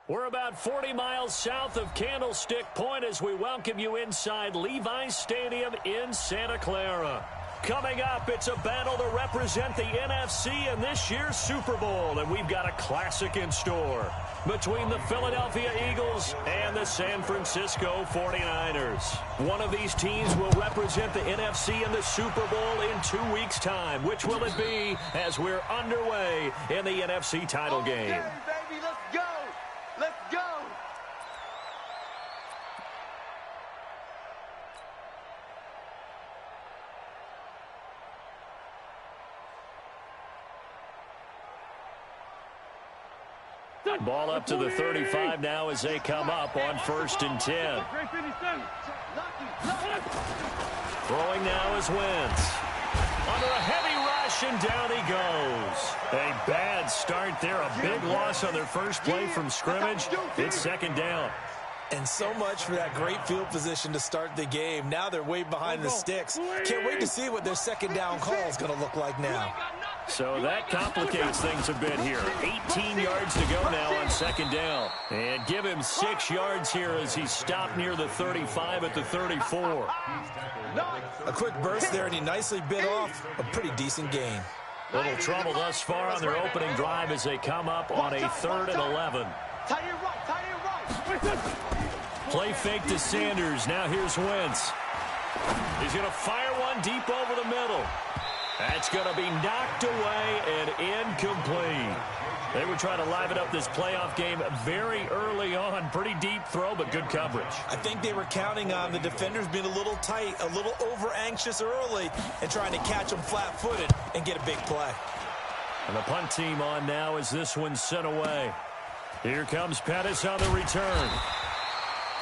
We're about 40 miles south of Candlestick Point as we welcome you inside Levi's Stadium in Santa Clara. Coming up, it's a battle to represent the NFC in this year's Super Bowl, and we've got a classic in store between the Philadelphia Eagles and the San Francisco 49ers. One of these teams will represent the NFC in the Super Bowl in 2 weeks' time. Which will it be as we're underway in the NFC title game? Okay, baby, let's go. Let's go. Ball up to the 35 now as they come up on 1st and 10. Throwing now is Wentz. Under a heavy rush, and down he goes. A bad start there. A big loss on their first play from scrimmage. It's 2nd down. And so much for that great field position to start the game. Now they're way behind the sticks. Can't wait to see what their 2nd down call is going to look like now. So that complicates things a bit here. 18 yards to go now on 2nd down. And give him 6 yards here as he stopped near the 35 at the 34. A quick burst there, and he nicely bit off a pretty decent gain. Little trouble thus far on their opening drive as they come up on a 3rd and 11. Play fake to Sanders. Now here's Wentz. He's going to fire one deep over the middle. That's going to be knocked away and incomplete. They were trying to liven up this playoff game very early on. Pretty deep throw, but good coverage. I think they were counting on the defenders being a little tight, a little over-anxious early, and trying to catch them flat-footed and get a big play. And the punt team on now as this one's sent away. Here comes Pettis on the return.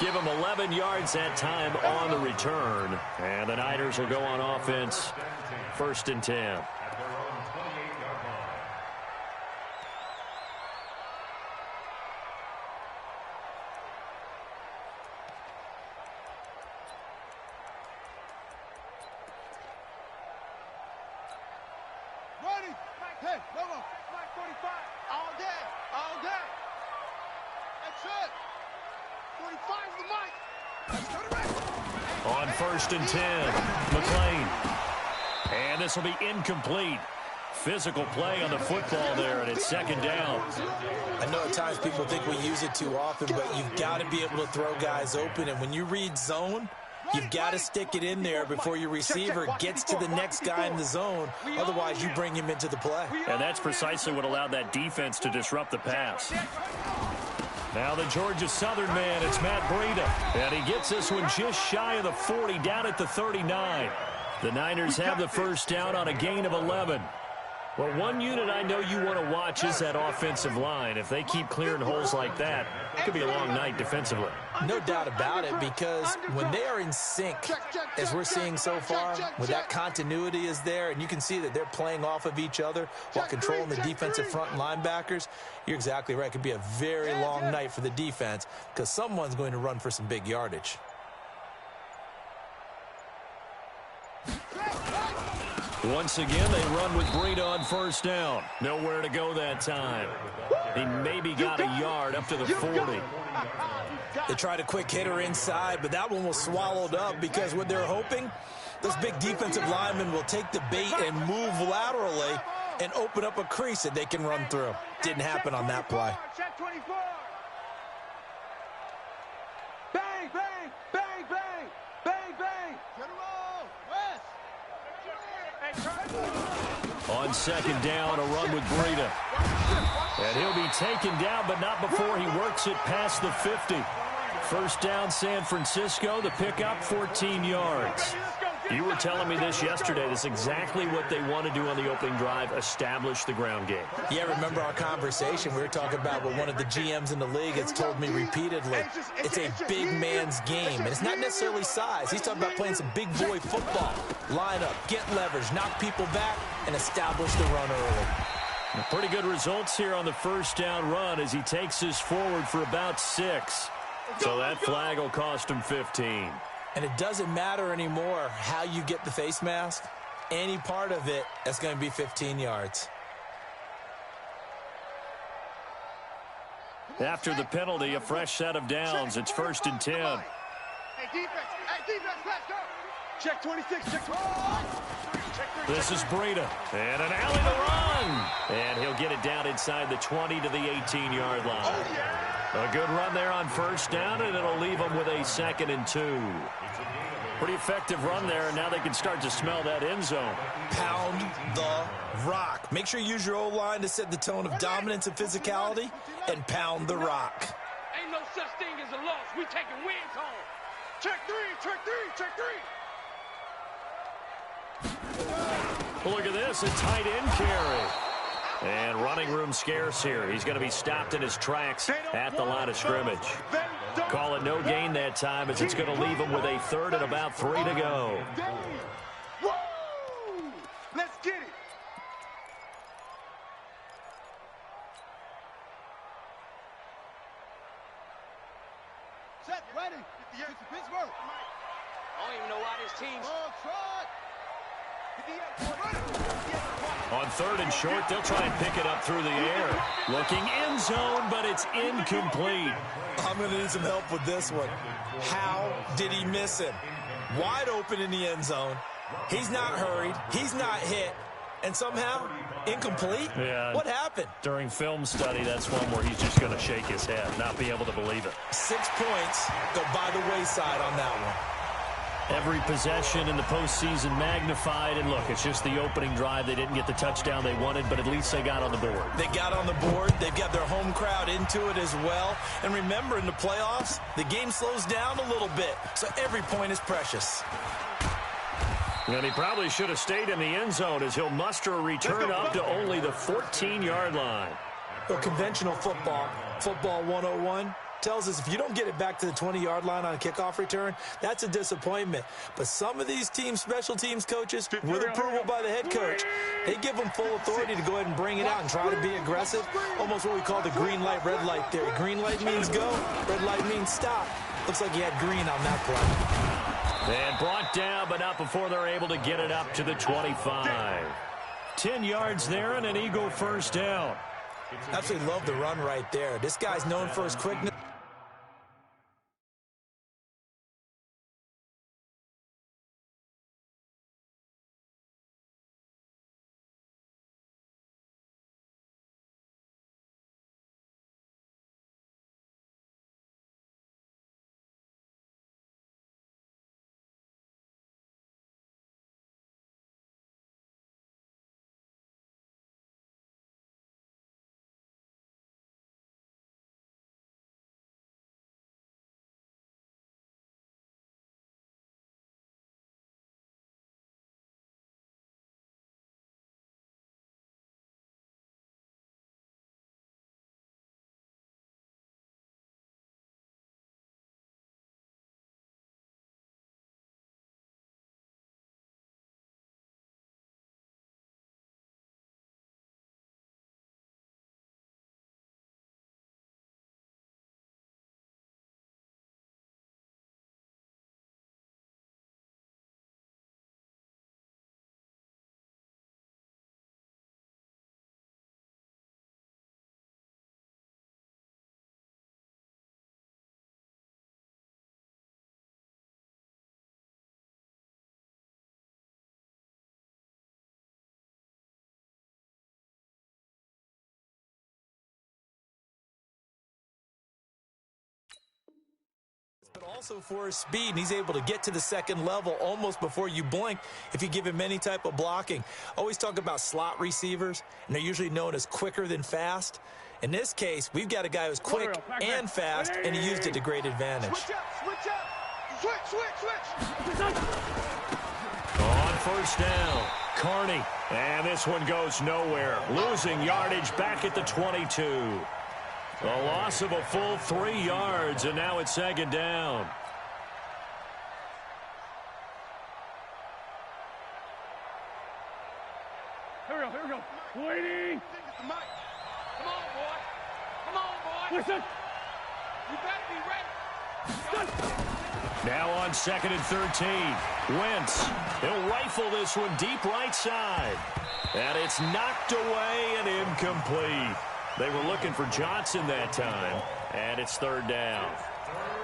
Give him 11 yards that time on the return. And the Niners will go on offense. 1st and 10. Ready? Hey, come on. Flag 45. All day. All day. That's it. 45's the mic. Let's go to right. On 1st and 10, McLean. And this will be incomplete. Physical play on the football there, and it's 2nd down. I know at times people think we use it too often, but you've got to be able to throw guys open. And when you read zone, you've got to stick it in there before your receiver gets to the next guy in the zone. Otherwise, you bring him into the play. And that's precisely what allowed that defense to disrupt the pass. Now the Georgia Southern man, it's Matt Breida. And he gets this one just shy of the 40, down at the 39. The Niners have the 1st down on a gain of 11. Well, one unit I know you want to watch is that offensive line. If they keep clearing holes like that, it could be a long night defensively. No doubt about it, because when they are in sync, as we're seeing so far, when that continuity is there, and you can see that they're playing off of each other while controlling the defensive front linebackers, you're exactly right. It could be a very long night for the defense because someone's going to run for some big yardage. Once again, they run with Breida on 1st down. Nowhere to go that time. He maybe got a yard up to the 40. They tried a quick hitter inside, but that one was swallowed up because what they're hoping, those big defensive linemen will take the bait and move laterally and open up a crease that they can run through. Didn't happen on that play. Bang, bang, bang, bang, bang, bang. Get him on, West. On 2nd down, a run with Breida. And he'll be taken down, but not before he works it past the 50. 1st down, San Francisco. The pickup, 14 yards. You were telling me this yesterday. This is exactly what they want to do on the opening drive, establish the ground game. Yeah, remember our conversation. We were talking about what one of the GMs in the league has told me repeatedly. It's a big man's game, and it's not necessarily size. He's talking about playing some big boy football. Line up, get leverage, knock people back, and establish the run early. Pretty good results here on the 1st down run as he takes this forward for about 6. So that flag will cost him 15. And it doesn't matter anymore how you get the face mask. Any part of it, that's going to be 15 yards. After the penalty, a fresh set of downs. It's 1st and 10. Hey, defense, let's go. Check 26, check 26. This is Breida. And an alley to run. And he'll get it down inside the 20 to the 18-yard line. Oh, yeah. A good run there on 1st down, and it'll leave them with a 2nd and 2. Pretty effective run there, and now they can start to smell that end zone. Pound the rock. Make sure you use your O-line to set the tone of dominance and physicality, and pound the rock. Ain't no such thing as a loss. We taking wins home. Check three, check three, check three. Look at this, a tight end carry. And running room scarce here. He's going to be stopped in his tracks at the line of scrimmage. Call it no gain that time as it's going to leave him with a 3rd and about 3 to go. Woo! Let's get it. Set, ready. Get to Pittsburgh. I don't even know why this team's On 3rd and short, they'll try and pick it up through the air. Looking end zone, but it's incomplete. I'm going to need some help with this one. How did he miss him? Wide open in the end zone. He's not hurried. He's not hit. And somehow, incomplete? Yeah. What happened? During film study, that's one where he's just going to shake his head, not be able to believe it. 6 points go by the wayside on that one. Every possession in the postseason magnified, and look, it's just the opening drive. They didn't get the touchdown they wanted, but at least they got on the board. They got on the board. They've got their home crowd into it as well. And remember, in the playoffs, the game slows down a little bit, so every point is precious. And he probably should have stayed in the end zone as he'll muster a return up to only the 14-yard line. Well, conventional football 101, tells us if you don't get it back to the 20-yard line on a kickoff return, that's a disappointment. But some of these teams, special teams coaches, with approval by the head coach, they give them full authority to go ahead and bring it out and try to be aggressive. Almost what we call the green light, red light theory. Green light means go, red light means stop. Looks like he had green on that play. And brought down, but not before they're able to get it up to the 25. 10 yards there and an Eagle 1st down. Absolutely love the run right there. This guy's known for his quickness. But also for his speed, and he's able to get to the second level almost before you blink if you give him any type of blocking. Always talk about slot receivers, and they're usually known as quicker than fast. In this case, we've got a guy who's quick and fast, and he used it to great advantage. Switch up. Switch. On 1st down, Carney. And this one goes nowhere. Losing yardage back at the 22. A loss of a full 3 yards, and now it's 2nd down. Here we go. Waiting. Come on, boy. Listen. You better be ready. Now on 2nd and 13. Wentz. He'll rifle this one deep right side. And it's knocked away and incomplete. They were looking for Johnson that time, and it's third down.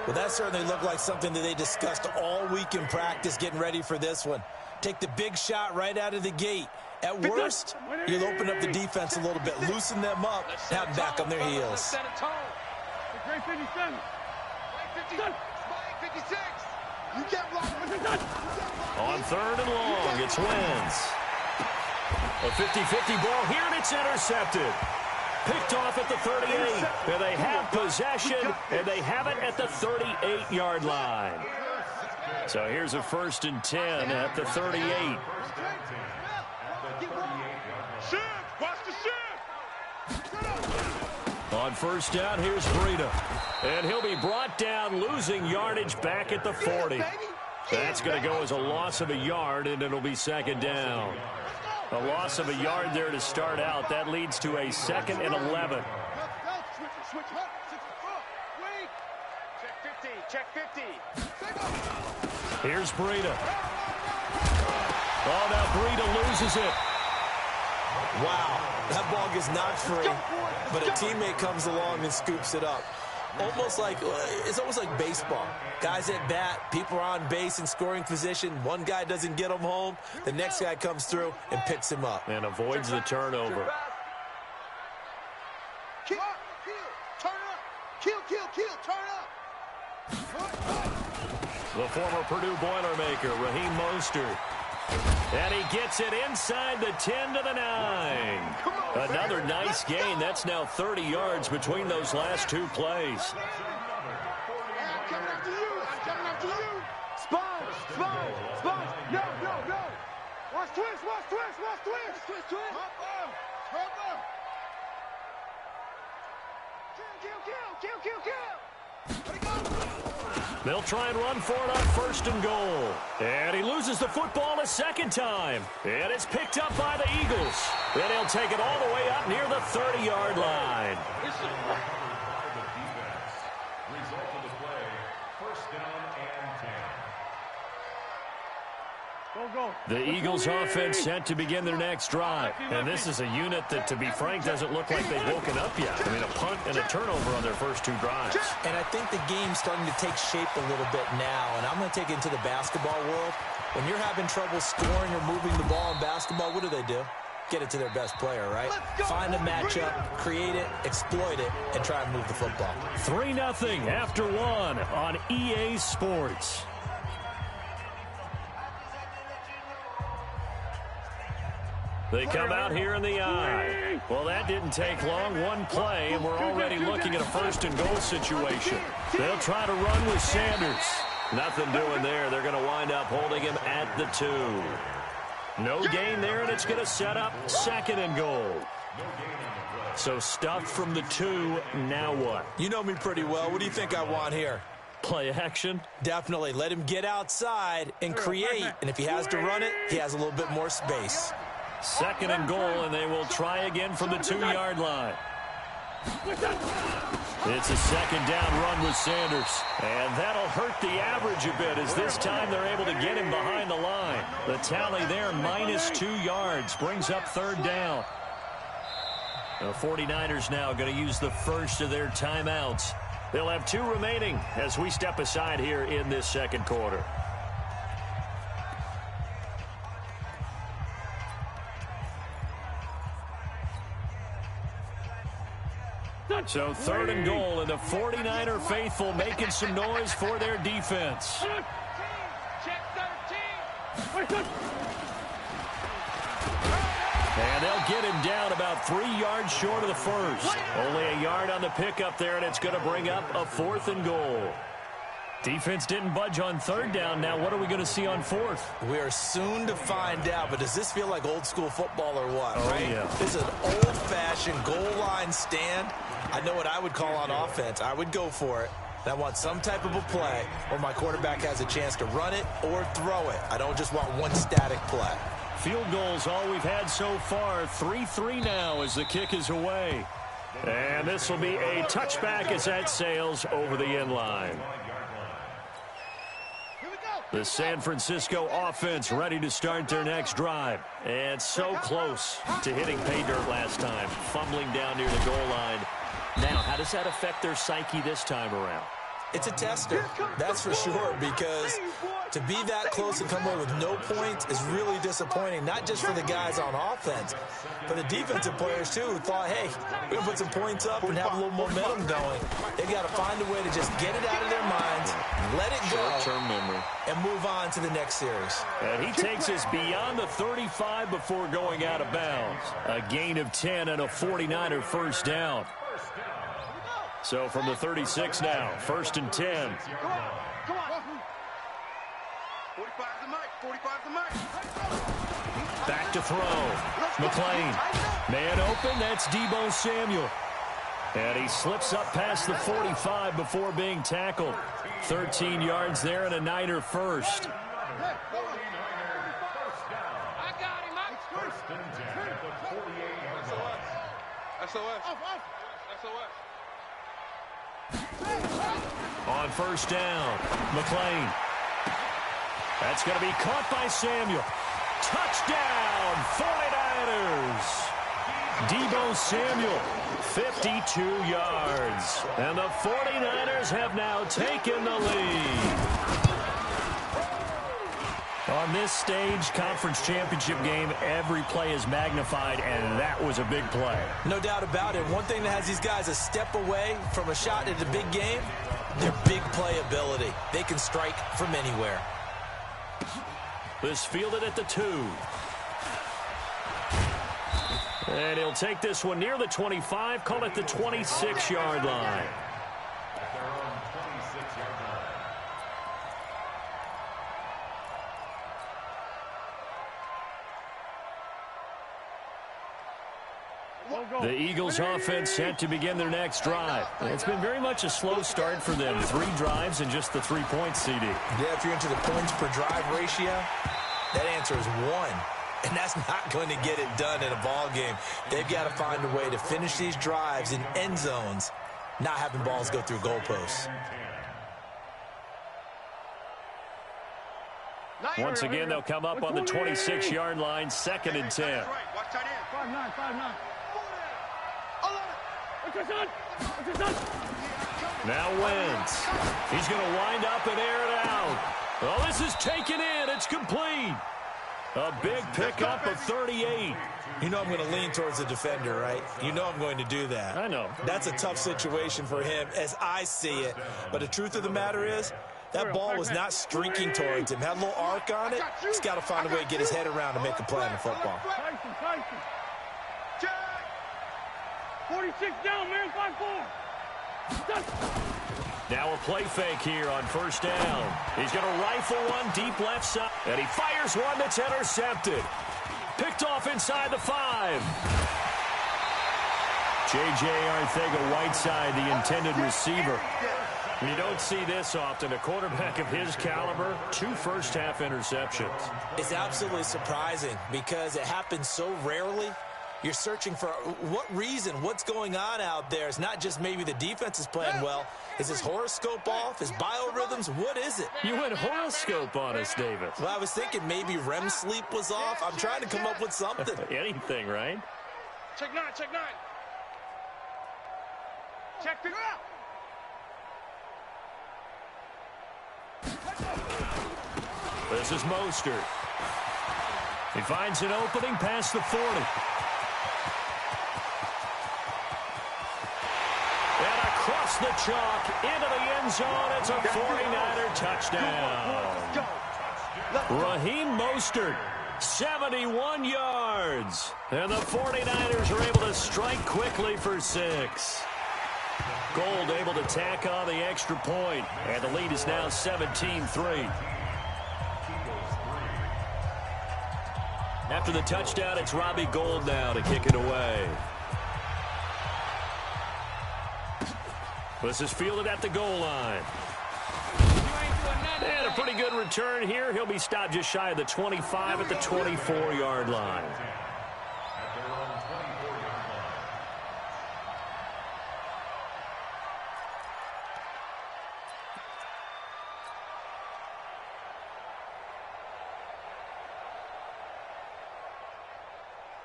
Well, that certainly looked like something that they discussed all week in practice getting ready for this one. Take the big shot right out of the gate. At worst, you'll open up the defense a little bit, loosen them up, have them back on their heels. Great 57. On third and long, it's Wentz. A 50-50 ball here, and it's intercepted. Picked off at the 38. And they have possession, and they have it at the 38-yard line. So here's a 1st and 10 at the 38. Watch the shift. On first down, here's Breida. And he'll be brought down, losing yardage back at the 40. That's going to go as a loss of a yard, and it'll be second down. A loss of a yard there to start out. That leads to a 2nd and 11. Check 50. Here's Breida. Oh, now Breida loses it. Wow, that ball gets knocked free, but a teammate comes along and scoops it up. It's almost like baseball. Guys at bat, people are on base in scoring position. One guy doesn't get him home. The next guy comes through and picks him up. And avoids the turnover. Turn up. Kill, turn up. The former Purdue Boilermaker, Raheem Mostert. And he gets it inside the 10 to the 9. Another nice gain. That's now 30 yards between those last two plays. I'm coming after you. Spine. No. Watch twist. Kill. Let it go. They'll try and run for it on 1st and goal. And he loses the football a second time. And it's picked up by the Eagles. And he'll take it all the way up near the 30-yard line. Result of the play, 1st down and 10. Go. The Eagles offense set to begin their next drive. And this is a unit that, to be frank, doesn't look like they've woken up yet. I mean, a punt and a turnover on their first two drives. And I think the game's starting to take shape a little bit now. And I'm going to take it into the basketball world. When you're having trouble scoring or moving the ball in basketball, what do? Get it to their best player, right? Find a matchup, create it, exploit it, and try and move the football. 3-0 after 1 on EA Sports. They come out here in the eye. Well, that didn't take long. One play, and we're already looking at a 1st and goal situation. They'll try to run with Sanders. Nothing doing there. They're going to wind up holding him at the 2. No gain there, and it's going to set up 2nd and goal. So stuffed from the 2. Now what? You know me pretty well. What do you think I want here? Play action? Definitely. Let him get outside and create. And if he has to run it, he has a little bit more space. 2nd and goal, and they will try again from the 2-yard line. It's a 2nd down run with Sanders. And that'll hurt the average a bit, as this time they're able to get him behind the line. The tally there, -2 yards, brings up 3rd down. The 49ers now going to use the first of their timeouts. They'll have 2 remaining as we step aside here in this second quarter. So 3rd and goal, and the 49er faithful making some noise for their defense. Check 13. And they'll get him down about 3 yards short of the first. Only a yard on the pickup there, and it's going to bring up a 4th and goal. Defense didn't budge on 3rd down. Now what are we going to see on 4th? We are soon to find out, but does this feel like old school football or what, right? Yeah. This is an old-fashioned goal line stand. I know what I would call on offense. I would go for it. And I want some type of a play where my quarterback has a chance to run it or throw it. I don't just want one static play. Field goals all we've had so far. 3-3 now as the kick is away. And this will be a touchback as that sails over the end line. Here we go. The San Francisco offense ready to start their next drive. And so close to hitting pay dirt last time, fumbling down near the goal line. Now, how does that affect their psyche this time around? It's a tester, that's for sure, because to be that close and come away with no points is really disappointing, not just for the guys on offense, but the defensive players, too, who thought, hey, we're going to put some points up and have a little momentum going. They've got to find a way to just get it out of their minds, let it go, short-term memory, and move on to the next series. And he takes us beyond the 35 before going out of bounds. A gain of 10 and a 49er first down. So from the 36 now, 1st and 10. Come on. 45 the mic. 45 the mic. Back to throw. McLean. Man open. That's Deebo Samuel. And he slips up past the 45 before being tackled. 13 yards there and a Niner first. I got him. First and 10 at the 48-yard line. SOS. On first down, McLean. That's going to be caught by Samuel. Touchdown, 49ers. Deebo Samuel, 52 yards. And the 49ers have now taken the lead. On this stage, conference championship game, every play is magnified, and that was a big play. No doubt about it. One thing that has these guys a step away from a shot at the big game, their big play ability. They can strike from anywhere. This fielded at the 2. And he'll take this one near the 25, call it the 26-yard line. At their own 26-yard line. The Eagles offense set to begin their next drive. It's been very much a slow start for them. 3 drives and just the 3 points, CD. Yeah, if you're into the points per drive ratio, that answer is 1. And that's not going to get it done in a ball game. They've got to find a way to finish these drives in end zones, not having balls go through goalposts. Once again, they'll come up on the 26-yard line, 2nd and 10. 5-9, 5-9. Now Wentz. He's going to wind up and air it out. Oh, this is taken in. It's complete. A big pickup of 38. You know I'm going to lean towards the defender, right? You know I'm going to do that. I know. That's a tough situation for him as I see it. But the truth of the matter is, that ball was not streaking towards him. Had a little arc on it. He's got to find a way to get his head around and make a play on the football. Tyson. 46 down, man. 5-4. Now a play fake here on first down. He's going to rifle one deep left side. And he fires one that's intercepted. Picked off inside the 5. J.J. Arcega-Whiteside, the intended receiver. You don't see this often. A quarterback of his caliber, 2 first-half interceptions. It's absolutely surprising because it happens so rarely. You're searching for what reason, what's going on out there. It's not just maybe the defense is playing well. Is his horoscope off? His biorhythms? What is it? You went horoscope on us, David. Well, I was thinking maybe REM sleep was off. I'm trying to come up with something. Anything, right? Check 9. Check figure out. This is Mostert. He finds an opening past the 40. And across the chalk into the end zone. It's a 49er touchdown. Raheem Mostert, 71 yards. And the 49ers are able to strike quickly for 6. Gold able to tack on the extra point. And the lead is now 17-3. After the touchdown, it's Robbie Gould now to kick it away. This is fielded at the goal line. And a pretty good return here. He'll be stopped just shy of the 25 at the 24-yard line.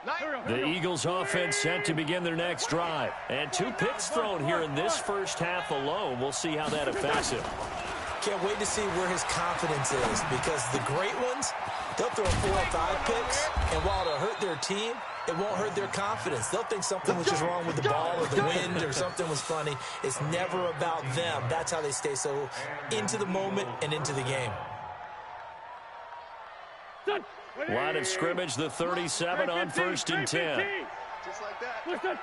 The Eagles offense set to begin their next drive. And 2 picks thrown here in this first half alone. We'll see how that affects him. Can't wait to see where his confidence is, because the great ones, they'll throw 4 or 5 picks, and while it'll hurt their team, it won't hurt their confidence. They'll think something was just wrong with the ball or the wind or something was funny. It's never about them. That's how they stay so into the moment and into the game. Line of scrimmage, the 37 on 1st and 10. Just like that.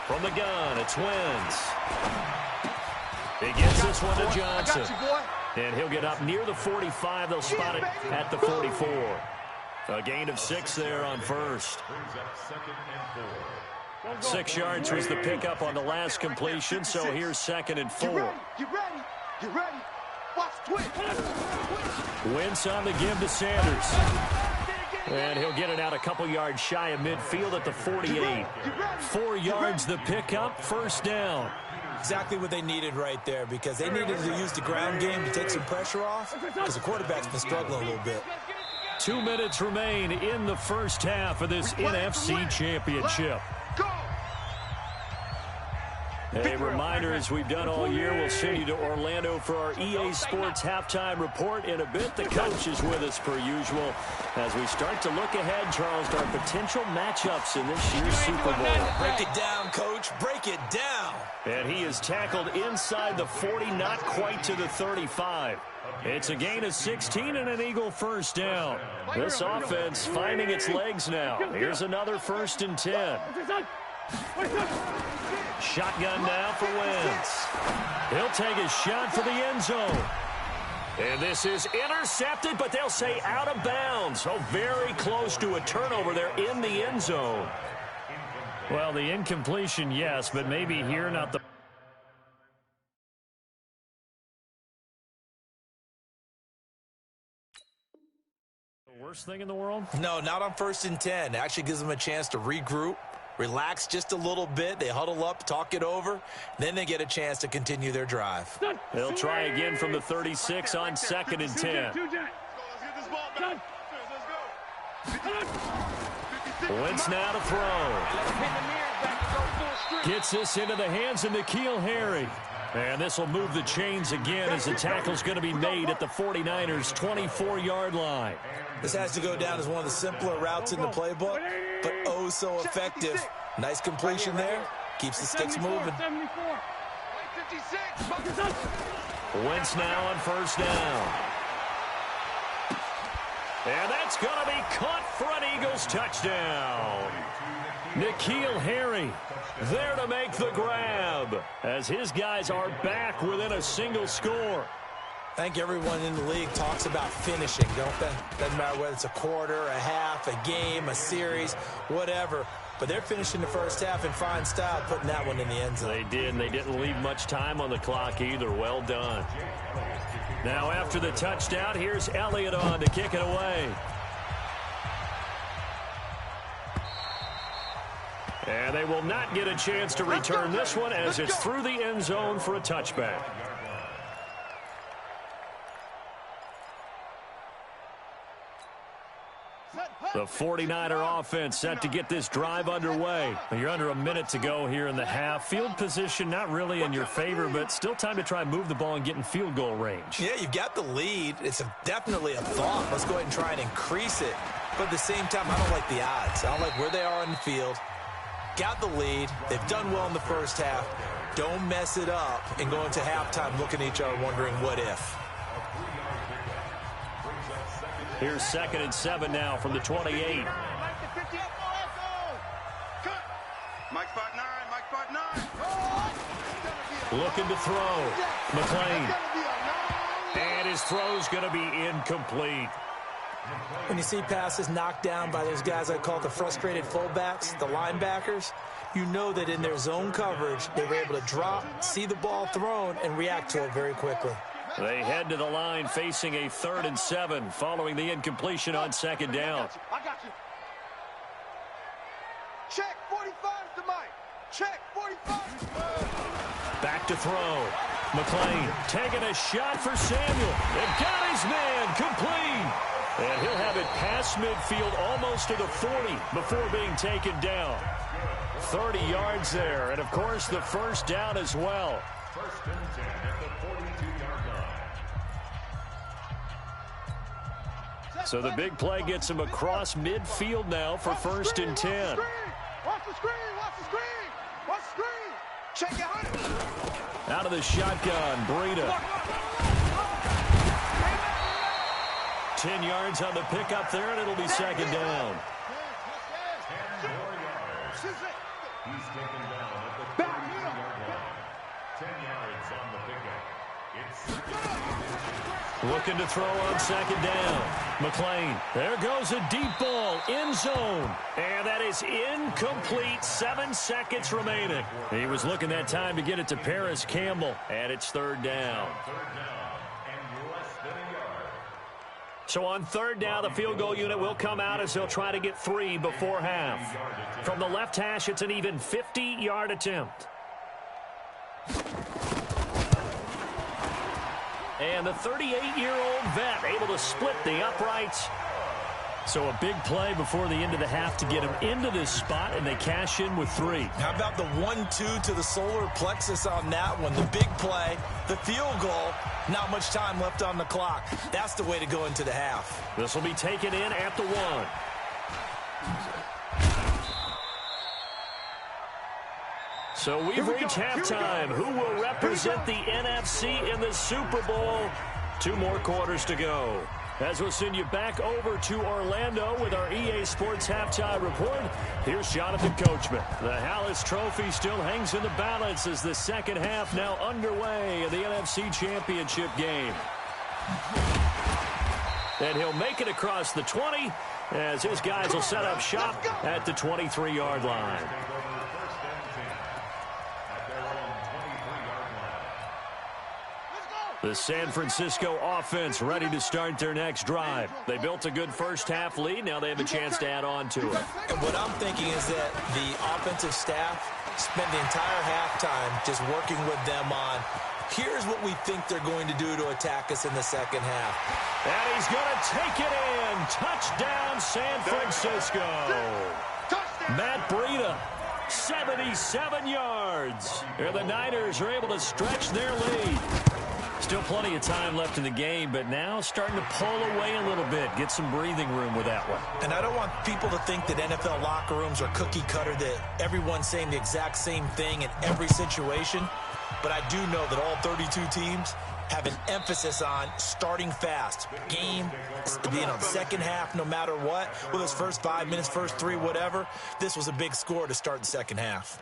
From the gun, it's Wentz. He gets this one to Johnson. And he'll get up near the 45. They'll spot it at the 44. A gain of 6 there on first. 6 yards was the pickup on the last completion, so here's 2nd and 4. Get ready. Watch twitch. Wentz on the give to Sanders. And he'll get it out a couple yards shy of midfield at the 48. 4 yards the pickup, 1st down. Exactly what they needed right there, because they needed to use the ground game to take some pressure off, because the quarterback's been struggling a little bit. 2 minutes remain in the first half of this NFC Championship. A reminder, as we've done all year, we'll send you to Orlando for our EA Sports halftime report in a bit. The coach is with us per usual as we start to look ahead, Charles, to our potential matchups in this year's Super Bowl. Break it down, Coach. Break it down. And he is tackled inside the 40, not quite to the 35. It's a gain of 16 and an Eagle 1st down. This offense finding its legs now. Here's another 1st and 10. Shotgun now for Wentz. He'll take a shot for the end zone. And this is intercepted, but they'll say out of bounds. So very close to a turnover there in the end zone. Well, the incompletion, yes, but maybe here not the... worst thing in the world? No, not on 1st and 10. It actually gives them a chance to regroup, relax just a little bit. They huddle up, talk it over. Then they get a chance to continue their drive. They'll try again from the 36 on 2nd and 10. Wentz now to throw. Gets this into the hands of N'Keal Harry. And this will move the chains again as the tackle's going to be made at the 49ers' 24-yard line. This has to go down as one of the simpler routes in the playbook, but oh so effective. Nice completion there. Keeps the sticks moving. Wentz now on 1st down. And that's going to be caught for an Eagles touchdown. N'Keal Harry there to make the grab as his guys are back within a single score. I think everyone in the league talks about finishing, don't they? Doesn't matter whether it's a quarter, a half, a game, a series, whatever. But they're finishing the first half in fine style, putting that one in the end zone. They did, and they didn't leave much time on the clock either. Well done. Now after the touchdown, here's Elliott on to kick it away. And they will not get a chance to return this one as it's through the end zone for a touchback. The 49er offense set to get this drive underway. You're under a minute to go here in the half. Field position not really in your favor, but still time to try and move the ball and get in field goal range. Yeah, you've got the lead. It's definitely a thought. Let's go ahead and try and increase it. But at the same time, I don't like the odds. I don't like where they are on the field. Got the lead. They've done well in the first half. Don't mess it up and go into halftime looking at each other wondering what if. Here's 2nd and 7 now from the 28. Mike spot 9, Mike spot 9. Looking to throw. McLean. And his throw's going to be incomplete. When you see passes knocked down by those guys I call the frustrated fullbacks, the linebackers, you know that in their zone coverage, they were able to drop, see the ball thrown, and react to it very quickly. They head to the line facing a 3rd and 7 following the incompletion on 2nd down. I got you. Check 45 to Mike. Check 45. Back to throw. McLean taking a shot for Samuel. They've got his man complete. And he'll have it past midfield almost to the 40 before being taken down. 30 yards there, and of course the first down as well. First and 10 at the 42-yard line. So the big play gets him across midfield now for first and 10. Watch the screen, watch the screen, watch the screen. Check it out. Out of the shotgun, Breida. 10 yards on the pickup there, and it'll be second down. 10 more yards. He's taken down at the 33-yard line. 10 yards on the pickup. It's looking to throw on second down. McLean. There goes a deep ball. End zone. And that is incomplete. 7 seconds remaining. He was looking that time to get it to Paris Campbell. And it's third down. third down and less than a yard. So on third down, the field goal unit will come out as they'll try to get 3 before half. From the left hash, it's an even 50-yard attempt. And the 38-year-old vet able to split the uprights. So a big play before the end of the half to get him into this spot, and they cash in with 3. How about the 1-2 to the solar plexus on that one? The big play, the field goal, not much time left on the clock. That's the way to go into the half. This will be taken in at the 1. So we've reached halftime. Who will represent the NFC in the Super Bowl? 2 more quarters to go. As we'll send you back over to Orlando with our EA Sports Halftime Report, here's Jonathan Coachman. The Hallis Trophy still hangs in the balance as the second half now underway in the NFC Championship game. And he'll make it across the 20 as his guys will set up shop at the 23-yard line. The San Francisco offense ready to start their next drive. They built a good first half lead. Now they have a chance to add on to it. And what I'm thinking is that the offensive staff spent the entire halftime just working with them on, here's what we think they're going to do to attack us in the second half. And he's going to take it in. Touchdown, San Francisco. Matt Breida, 77 yards. And the Niners are able to stretch their lead. Still plenty of time left in the game, but now starting to pull away a little bit, get some breathing room with that one. And I don't want people to think that NFL locker rooms are cookie cutter, that everyone's saying the exact same thing in every situation. But I do know that all 32 teams have an emphasis on starting fast. Game, second half, no matter what. Whether it's first 5 minutes, first 3, whatever. This was a big score to start the second half.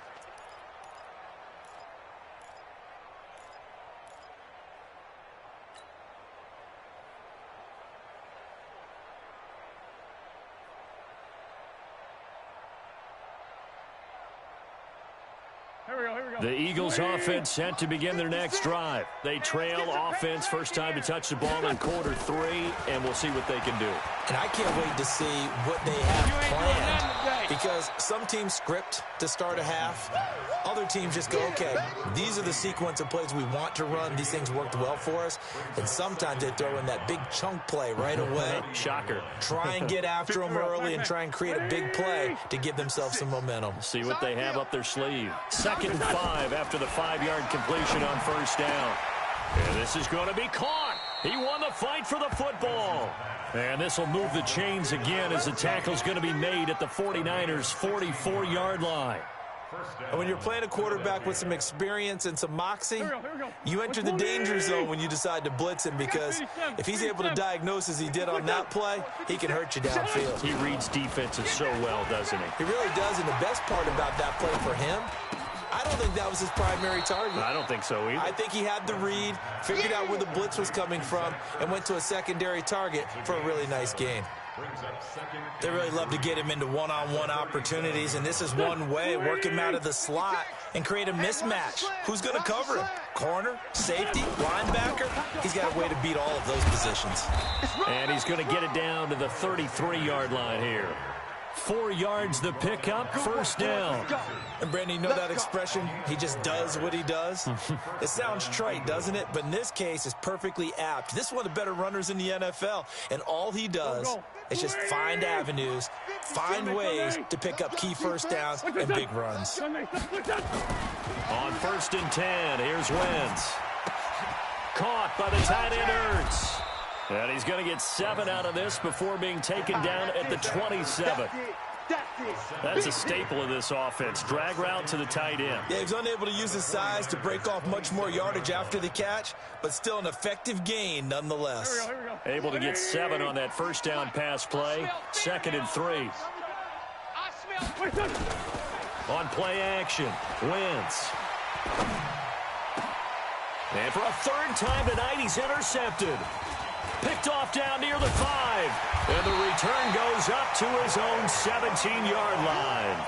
The Eagles offense set to begin their next drive. They trail offense, first time to touch the ball in quarter 3, and we'll see what they can do. And I can't wait to see what they have planned, because some teams script to start a half. Other teams just go, okay, these are the sequence of plays we want to run. These things worked well for us. And sometimes they throw in that big chunk play right away. Shocker. Try and get after them early and try and create a big play to give themselves some momentum. See what they have up their sleeve. 2nd and 5 after the 5-yard completion on first down. And this is going to be caught. He won the fight for the football. And this will move the chains again as the tackle's going to be made at the 49ers' 44-yard line. And when you're playing a quarterback with some experience and some moxie, you enter the danger zone when you decide to blitz him, because if he's able to diagnose as he did on that play, he can hurt you downfield. He reads defenses so well, doesn't he? He really does, and the best part about that play for him, I don't think that was his primary target. I don't think so either. I think he had the read, figured out where the blitz was coming from, and went to a secondary target for a really nice gain. They really love to get him into one-on-one opportunities, and this is one way, work him out of the slot and create a mismatch. Who's going to cover him? Corner, safety, linebacker? He's got a way to beat all of those positions. And he's going to get it down to the 33-yard line here. 4 yards the pickup, first down. And Brandon, you know that expression? He just does what he does. It sounds trite, doesn't it? But in this case, it's perfectly apt. This is one of the better runners in the NFL, and all he does is just find avenues, find ways to pick up key first downs and big runs. On 1st and 10, here's Wentz. Caught by the tight end Ertz. And he's going to get 7 out of this before being taken down at the 27. That's a staple of this offense. Drag route to the tight end. Yeah, he was unable to use his size to break off much more yardage after the catch, but still an effective gain nonetheless. Able to get 7 on that first down pass play. 2nd and 3. On play action, Wentz. And for a 3rd time tonight, he's intercepted. Picked off down near the 5. And the return goes up to his own 17-yard line.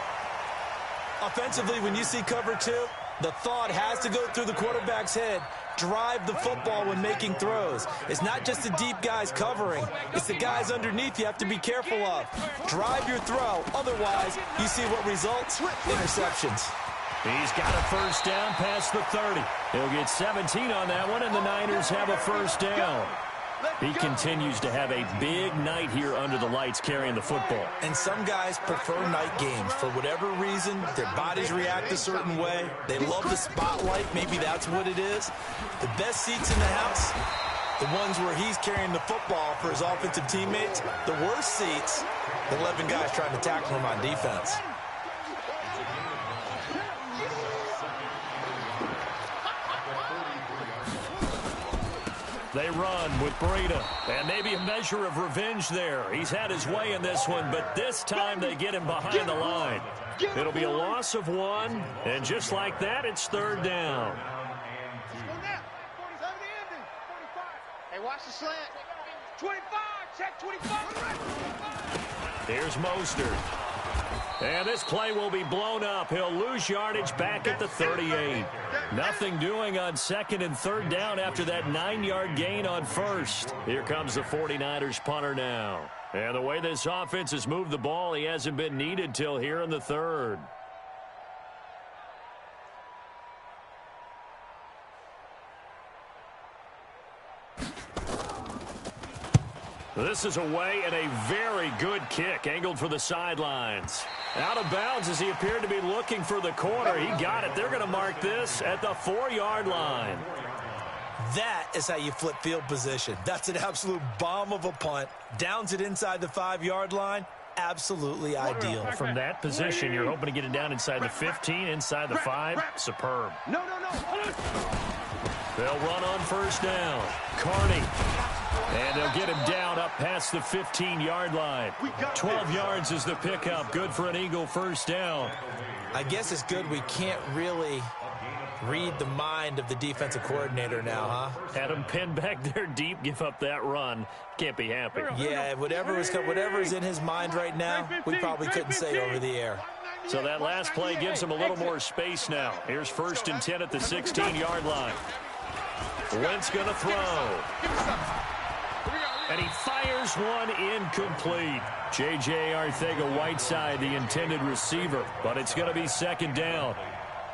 Offensively, when you see cover 2, the thought has to go through the quarterback's head. Drive the football when making throws. It's not just the deep guys covering. It's the guys underneath you have to be careful of. Drive your throw. Otherwise, you see what results? Interceptions. He's got a first down past the 30. He'll get 17 on that one, and the Niners have a first down. He continues to have a big night here under the lights carrying the football. And some guys prefer night games. For whatever reason, their bodies react a certain way. They love the spotlight. Maybe that's what it is. The best seats in the house, the ones where he's carrying the football for his offensive teammates. The worst seats, the 11 guys trying to tackle him on defense. They run with Breida, and maybe a measure of revenge there. He's had his way in this one, but this time they get him behind the line. It'll be a loss of 1, and just like that, it's 3rd down. Hey, watch the slant. 25, check 25. Here's Mostert. And this play will be blown up. He'll lose yardage back at the 38. Nothing doing on 2nd and 3rd down after that 9-yard gain on 1st. Here comes the 49ers punter now. And the way this offense has moved the ball, he hasn't been needed till here in the 3rd. This is away and a very good kick angled for the sidelines. Out of bounds as he appeared to be looking for the corner. He got it. They're going to mark this at the 4-yard line. That is how you flip field position. That's an absolute bomb of a punt. Downs it inside the 5-yard line. Absolutely ideal. From that position, you're hoping to get it down inside the 15, inside the 5. Superb. No. They'll run on first down. Carney. And they'll get him down up past the 15-yard line. 12 yards is the pickup. Good for an Eagle first down. I guess it's good we can't really read the mind of the defensive coordinator now, huh? Had him pinned back there deep, give up that run. Can't be happy. Yeah, whatever is in his mind right now, we probably couldn't say over the air. So that last play gives him a little more space now. Here's 1st and 10 at the 16-yard line. Wentz going to throw. And he fires one incomplete. J.J. Arcega-Whiteside, the intended receiver, but it's going to be 2nd down.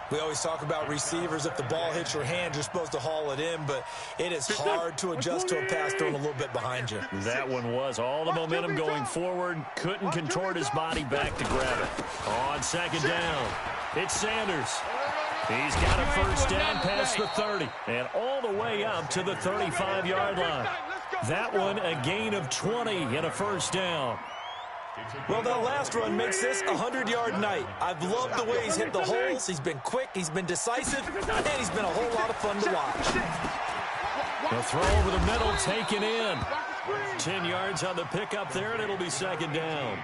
We always talk about receivers. If the ball hits your hand, you're supposed to haul it in, but it is hard to adjust to a pass thrown a little bit behind you. That one was all the momentum going forward. Couldn't contort his body back to grab it. On 2nd down, it's Sanders. He's got a first down past the 30 and all the way up to the 35-yard line. That one a gain of 20 and a first down. Well, that last run makes this a 100-yard night. I've loved the way he's hit the holes. He's been quick, he's been decisive, and he's been a whole lot of fun to watch. The throw over the middle taken in. 10 yards on the pickup there, and it'll be 2nd down.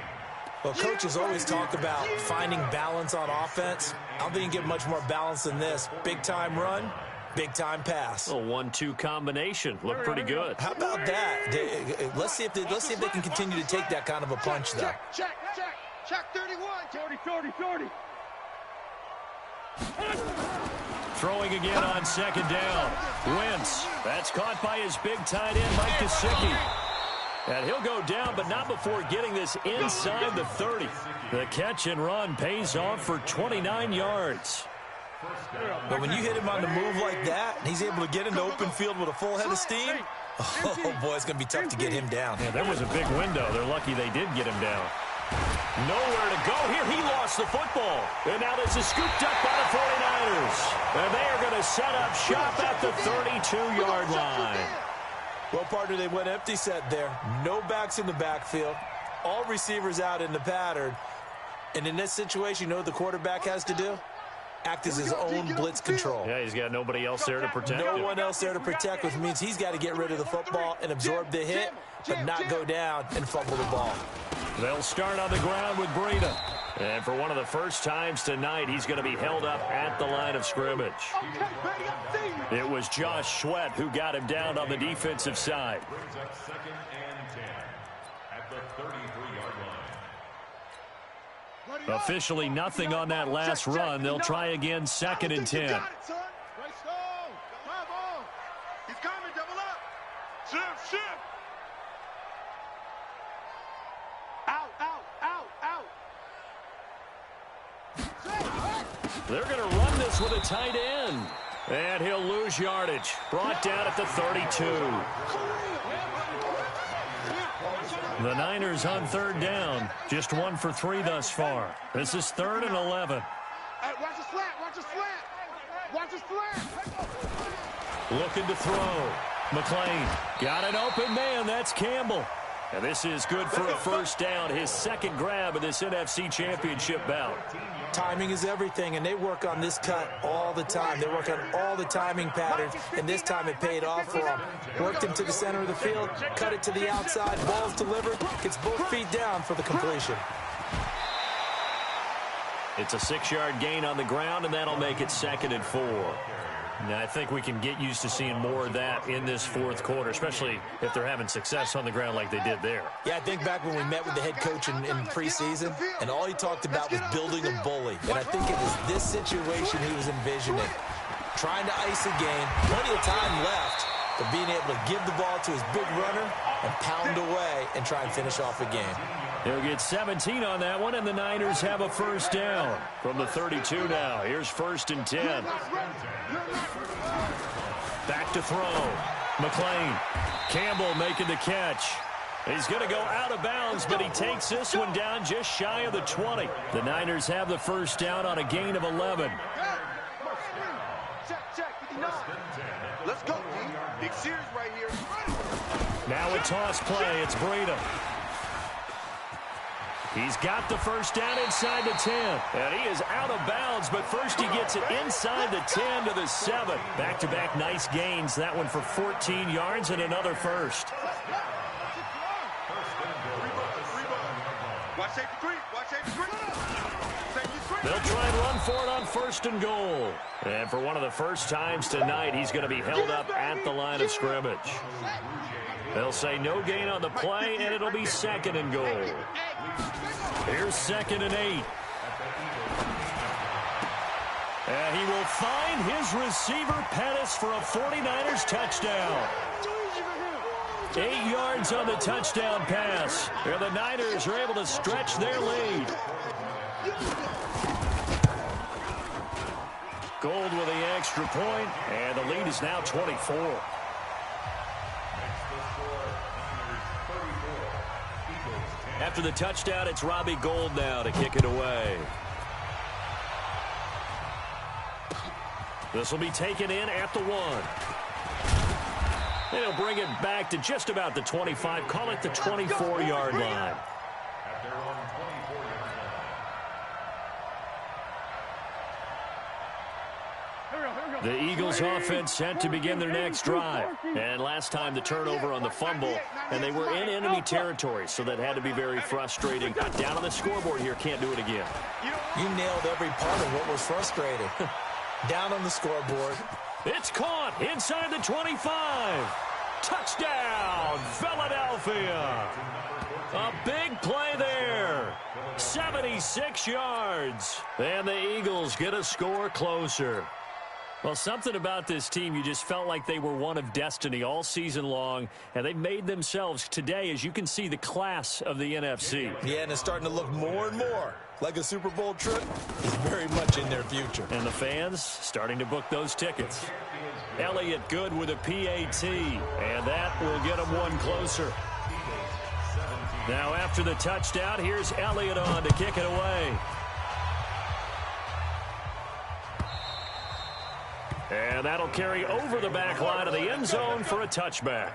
Well, coaches always talk about finding balance on offense. I don't think you can get much more balance than this. Big-time run, big-time pass. A 1-2 combination. Looked pretty good. How about that? Let's see if they can continue to take that kind of a punch, though. Check 31. 40. Throwing again on 2nd down. Wentz. That's caught by his big tight end, Mike Gesicki. And he'll go down, but not before getting this inside the 30. The catch and run pays off for 29 yards. But when you hit him on the move like that, and he's able to get into open field with a full head of steam, oh, boy, it's going to be tough to get him down. Yeah, there was a big window. They're lucky they did get him down. Nowhere to go here. He lost the football. And now this is scooped up by the 49ers. And they are going to set up shop at the 32-yard line. Well, partner, they went empty set there. No backs in the backfield. All receivers out in the pattern. And in this situation, you know what the quarterback has to do? Act as his own blitz control. Yeah, he's got nobody else there to protect him. No one else there to protect, which means he's got to get rid of the football and absorb the hit, but not go down and fumble the ball. They'll start on the ground with Breida. And for one of the first times tonight, he's going to be held up at the line of scrimmage. It was Josh Sweat who got him down on the defensive side. Brings up 2nd and 10 at the 33-yard line. Officially nothing on that last run. They'll try again 2nd and 10. He's coming, double up. Shift. Out. They're going to run this with a tight end. And he'll lose yardage. Brought down at the 32. The Niners on 3rd down. Just 1 for 3 thus far. This is 3rd and 11. Hey, watch the slant. Looking to throw. McLean got an open man. That's Campbell. And this is good for a first down. His 2nd grab of this NFC Championship bout. Timing is everything, and they work on this cut all the time. They work on all the timing patterns, and this time it paid off for them. Worked him to the center of the field, cut it to the outside, ball's delivered, gets both feet down for the completion. It's a 6-yard gain on the ground, and that'll make it 2nd and 4. Now, I think we can get used to seeing more of that in this 4th quarter, especially if they're having success on the ground like they did there. Yeah, I think back when we met with the head coach in preseason, and all he talked about was building a bully. And I think it was this situation he was envisioning. Trying to ice a game, plenty of time left, but being able to give the ball to his big runner and pound away and try and finish off a game. He'll get 17 on that one, and the Niners have a first down from the 32 now. Here's 1st and 10. Back to throw. McLean. Campbell making the catch. He's going to go out of bounds, but he takes this one down just shy of the 20. The Niners have the first down on a gain of 11. Check, 59. Let's go, D. Big series right here. Now a toss play. It's Breida. He's got the first down inside the 10. And he is out of bounds, but first he gets it inside the 10 to the 7. Back-to-back nice gains. That one for 14 yards and another first. They'll try and run for it on 1st and goal. And for one of the first times tonight, he's going to be held up at the line of scrimmage. They'll say no gain on the play, and it'll be 2nd and goal. Here's 2nd and 8. And he will find his receiver, Pettis, for a 49ers touchdown. 8 yards on the touchdown pass. And the Niners are able to stretch their lead. Gold with the extra point, and the lead is now 24. After the touchdown, it's Robbie Gould now to kick it away. This will be taken in at the 1. And he'll bring it back to just about the 25. Call it the 24-yard line. The Eagles offense set to begin their next drive. And last time the turnover on the fumble, and they were in enemy territory, so that had to be very frustrating. Down on the scoreboard here, can't do it again. You nailed every part of what was frustrating. Down on the scoreboard. It's caught inside the 25. Touchdown, Philadelphia. A big play there. 76 yards. And the Eagles get a score closer. Well, something about this team, you just felt like they were one of destiny all season long, and they've made themselves today, as you can see, the class of the NFC. Yeah, and it's starting to look more and more like a Super Bowl trip is very much in their future. And the fans starting to book those tickets. Elliott good with a PAT, and that will get him one closer. Now after the touchdown, here's Elliott on to kick it away. And that'll carry over the back line of the end zone for a touchback.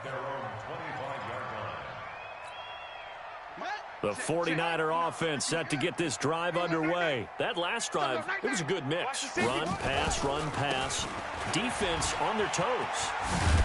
The 49er offense set to get this drive underway. That last drive, it was a good mix. Run, pass. Defense on their toes.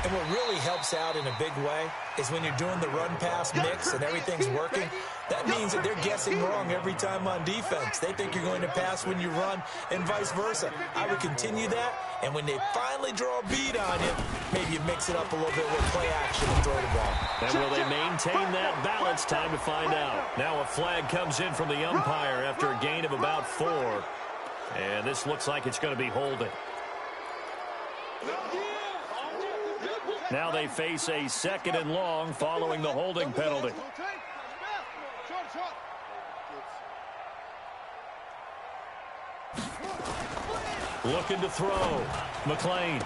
And what really helps out in a big way is when you're doing the run-pass mix and everything's working, that means that they're guessing wrong every time on defense. They think you're going to pass when you run and vice versa. I would continue that, and when they finally draw a beat on you, maybe you mix it up a little bit with play action and throw the ball. And will they maintain that balance? Time to find out. Now a flag comes in from the umpire after a gain of about 4. And this looks like it's going to be holding. Now they face a 2nd and long following the holding penalty. Looking to throw. McLean.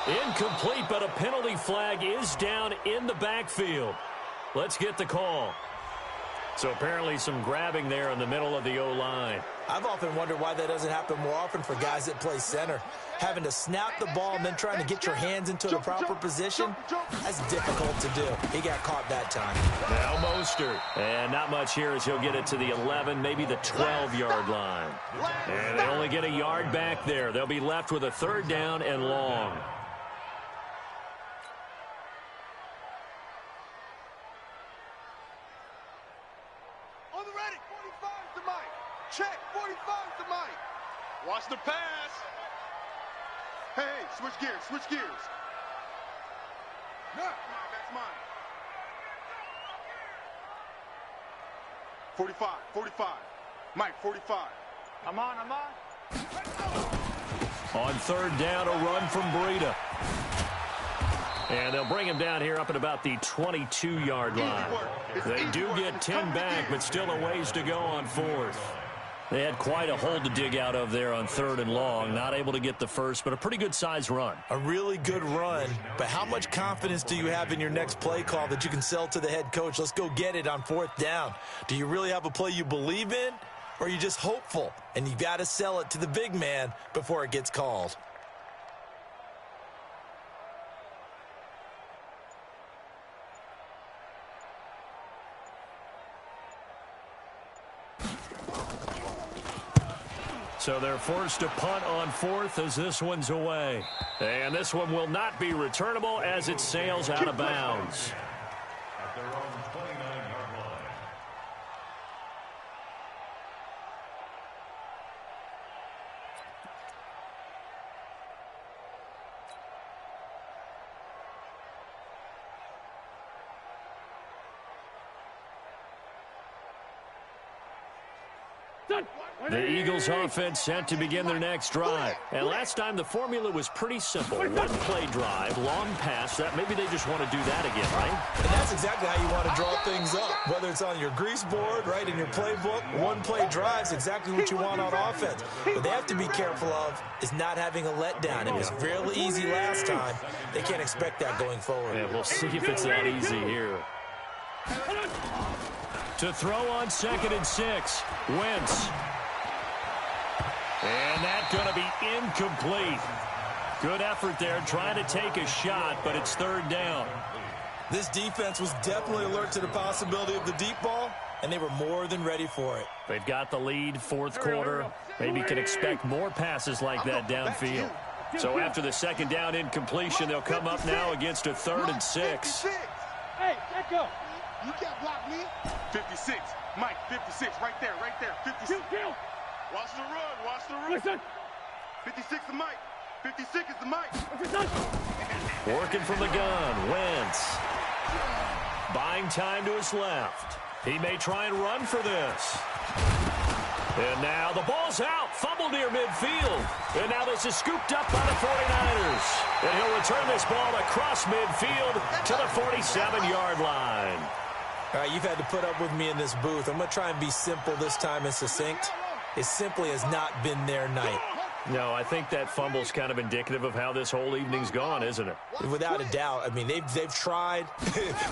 Incomplete, but a penalty flag is down in the backfield. Let's get the call. So apparently some grabbing there in the middle of the O-line. I've often wondered why that doesn't happen more often for guys that play center. Having to snap the ball and then trying to get your hands into the proper position, that's difficult to do. He got caught that time. Now Mostert. And not much here as he'll get it to the 11, maybe the 12-yard line. And they only get a yard back there. They'll be left with a 3rd down and long. On the ready, 45's the mic. Check, 45's the mic. Watch the pass. Hey, switch gears. No, that's mine. 45. Mike, 45. I'm on. On 3rd down, a run from Breida. And they'll bring him down here up at about the 22-yard line. They do get 10 back, but still a ways to go on 4th. They had quite a hole to dig out of there on 3rd and long. Not able to get the first, but a pretty good-sized run. A really good run, but how much confidence do you have in your next play call that you can sell to the head coach? Let's go get it on 4th down. Do you really have a play you believe in, or are you just hopeful, and you got to sell it to the big man before it gets called? So they're forced to punt on 4th as this one's away. And this one will not be returnable as it sails out of bounds. At their own 29-yard line. The Eagles offense set to begin their next drive. And last time the formula was pretty simple. One play drive, long pass. That maybe they just want to do that again, right? And that's exactly how you want to draw things up. Whether it's on your grease board, right, in your playbook, one play drive's exactly what you want on offense. What they have to be careful of is not having a letdown. It was real easy last time. They can't expect that going forward. And we'll see if it's that easy here. To throw on 2nd and 6. Wentz. And that's going to be incomplete. Good effort there trying to take a shot, but it's 3rd down. This defense was definitely alert to the possibility of the deep ball, and they were more than ready for it. They've got the lead, 4th quarter. Maybe can expect more passes like that downfield. So after the 2nd down incompletion, they'll come up now against a 3rd and 6. Hey, let go. You can't block me. 56. Mike, 56. Right there. 56. Watch the run. Listen. 56 the Mike. 56 is the Mike. Working from the gun, Wentz. Buying time to his left. He may try and run for this. And now the ball's out. Fumble near midfield. And now this is scooped up by the 49ers. And he'll return this ball across midfield to the 47-yard line. All right, you've had to put up with me in this booth. I'm going to try and be simple this time and succinct. It simply has not been their night. No, I think that fumble's kind of indicative of how this whole evening's gone, isn't it? Without a doubt. I mean, they've tried,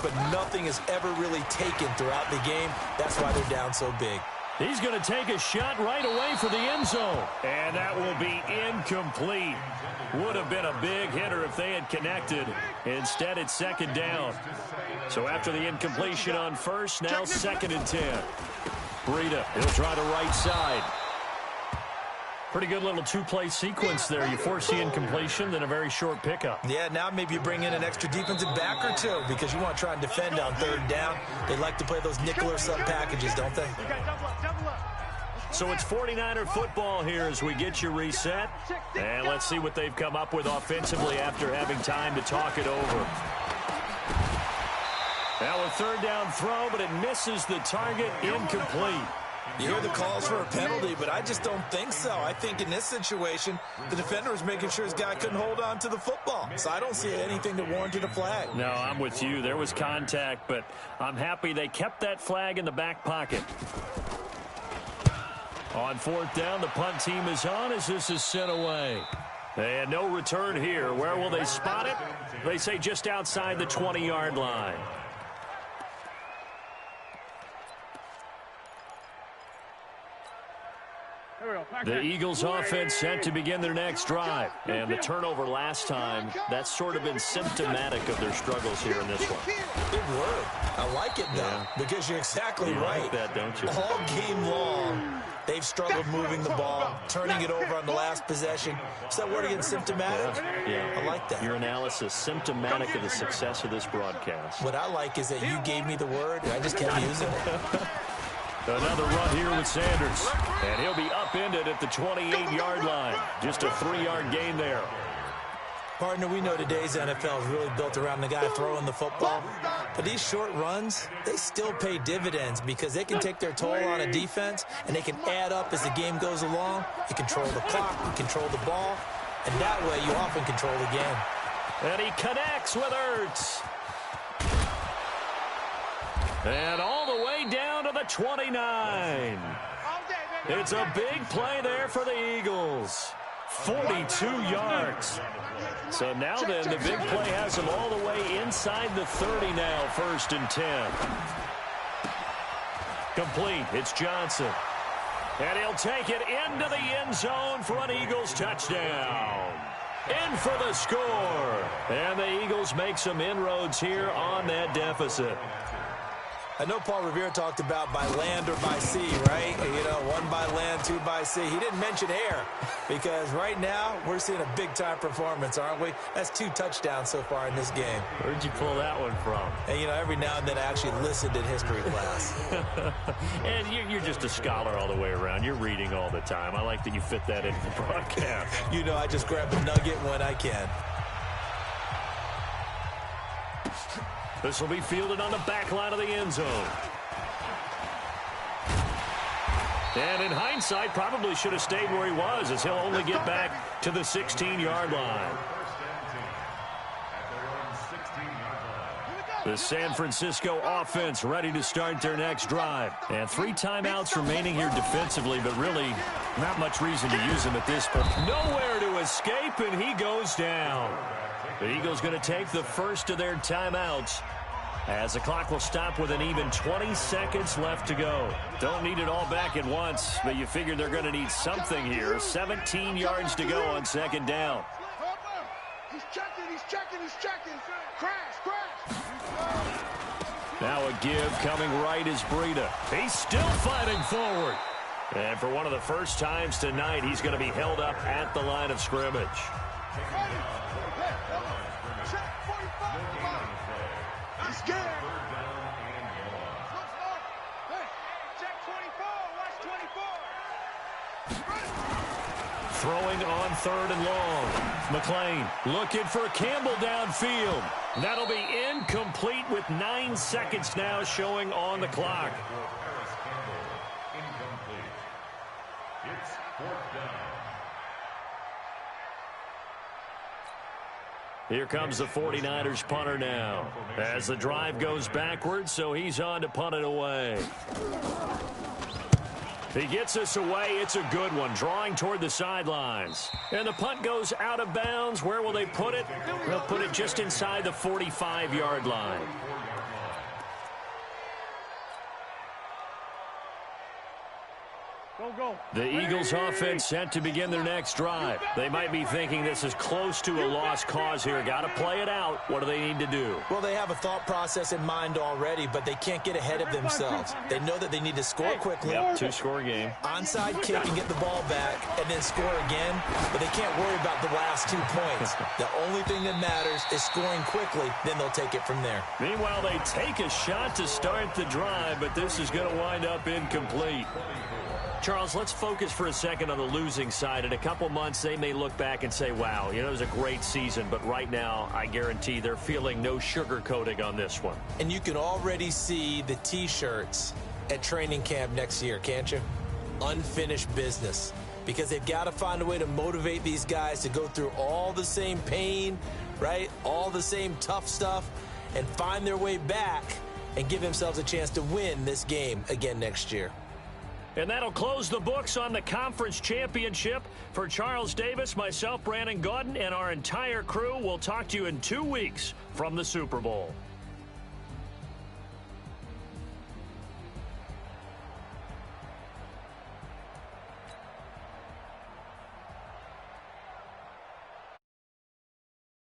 but nothing has ever really taken throughout the game. That's why they're down so big. He's going to take a shot right away for the end zone. And that will be incomplete. Would have been a big hitter if they had connected. Instead, it's second down. So after the incompletion on first, now 2nd and 10. Breida, he'll try the right side. Pretty good little two-play sequence there. You force the incompletion, then a very short pickup. Yeah, now maybe you bring in an extra defensive back or two because you want to try and defend on 3rd down. They like to play those nickel or sub packages, don't they? So it's 49er football here as we get you reset. And let's see what they've come up with offensively after having time to talk it over. Now a 3rd down throw, but it misses the target, incomplete. You hear the calls for a penalty, but I just don't think so. I think in this situation, the defender was making sure his guy couldn't hold on to the football. So I don't see anything that warranted a flag. No, I'm with you. There was contact, but I'm happy they kept that flag in the back pocket. On 4th down, the punt team is on as this is sent away. And no return here. Where will they spot it? They say just outside the 20-yard line. The Eagles offense set to begin their next drive. And the turnover last time, that's sort of been symptomatic of their struggles here in this one. Big word. I like it, though, because you're exactly right. Like that, don't you? All game long, they've struggled moving the ball, turning it over on the last possession. Is that word again, symptomatic? Yeah. I like that. Your analysis, symptomatic of the success of this broadcast. What I like is that you gave me the word, and I just kept using it. Another run here with Sanders. And he'll be upended at the 28-yard line. Just a 3-yard gain there. Partner, we know today's NFL is really built around the guy throwing the football. But these short runs, they still pay dividends because they can take their toll on a defense, and they can add up as the game goes along. You control the clock, you control the ball, and that way you often control the game. And he connects with Ertz. And all the way down to the 29. It's a big play there for the Eagles. 42 yards. So now then, the big play has them all the way inside the 30 now, 1st and 10. Complete. It's Johnson. And he'll take it into the end zone for an Eagles touchdown. In for the score. And the Eagles make some inroads here on that deficit. I know Paul Revere talked about by land or by sea, right? You know, 1 by land, 2 by sea. He didn't mention air because right now we're seeing a big-time performance, aren't we? That's 2 touchdowns so far in this game. Where'd you pull that one from? And, you know, every now and then I actually listened in history class. And you're just a scholar all the way around. You're reading all the time. I like that you fit that into the broadcast. You know, I just grab a nugget when I can. This will be fielded on the back line of the end zone. And in hindsight, probably should have stayed where he was as he'll only get back to the 16-yard line. The San Francisco offense ready to start their next drive. And 3 timeouts remaining here defensively, but really not much reason to use them at this point. Nowhere to escape, and he goes down. The Eagles going to take the first of their timeouts as the clock will stop with an even 20 seconds left to go. Don't need it all back at once, but you figure they're going to need something here. 17 yards to go on 2nd down. He's checking. Crash. Now a give coming right is Breida. He's still fighting forward. And for one of the first times tonight, he's going to be held up at the line of scrimmage. He's scared. Check 24. Watch 24. Throwing on 3rd and long. McLean looking for Campbell downfield. That'll be incomplete with 9 seconds now showing on the clock. Here comes the 49ers punter now. As the drive goes backwards, so he's on to punt it away. He gets us away. It's a good one, drawing toward the sidelines. And the punt goes out of bounds. Where will they put it? They'll put it just inside the 45-yard line. The Eagles offense set to begin their next drive. They might be thinking this is close to a lost cause here. Got to play it out. What do they need to do? Well, they have a thought process in mind already, but they can't get ahead of themselves. They know that they need to score quickly. Yep, two-score game. Onside kick and get the ball back and then score again, but they can't worry about the last 2 points. The only thing that matters is scoring quickly, then they'll take it from there. Meanwhile, they take a shot to start the drive, but this is going to wind up incomplete. Charles, let's focus for a second on the losing side. In a couple months, they may look back and say, wow, it was a great season. But right now, I guarantee they're feeling no sugarcoating on this one. And you can already see the T-shirts at training camp next year, can't you? Unfinished business. Because they've got to find a way to motivate these guys to go through all the same pain, right? All the same tough stuff, and find their way back and give themselves a chance to win this game again next year. And that'll close the books on the conference championship. For Charles Davis, myself, Brandon Gaudin, and our entire crew, we'll talk to you in 2 weeks from the Super Bowl.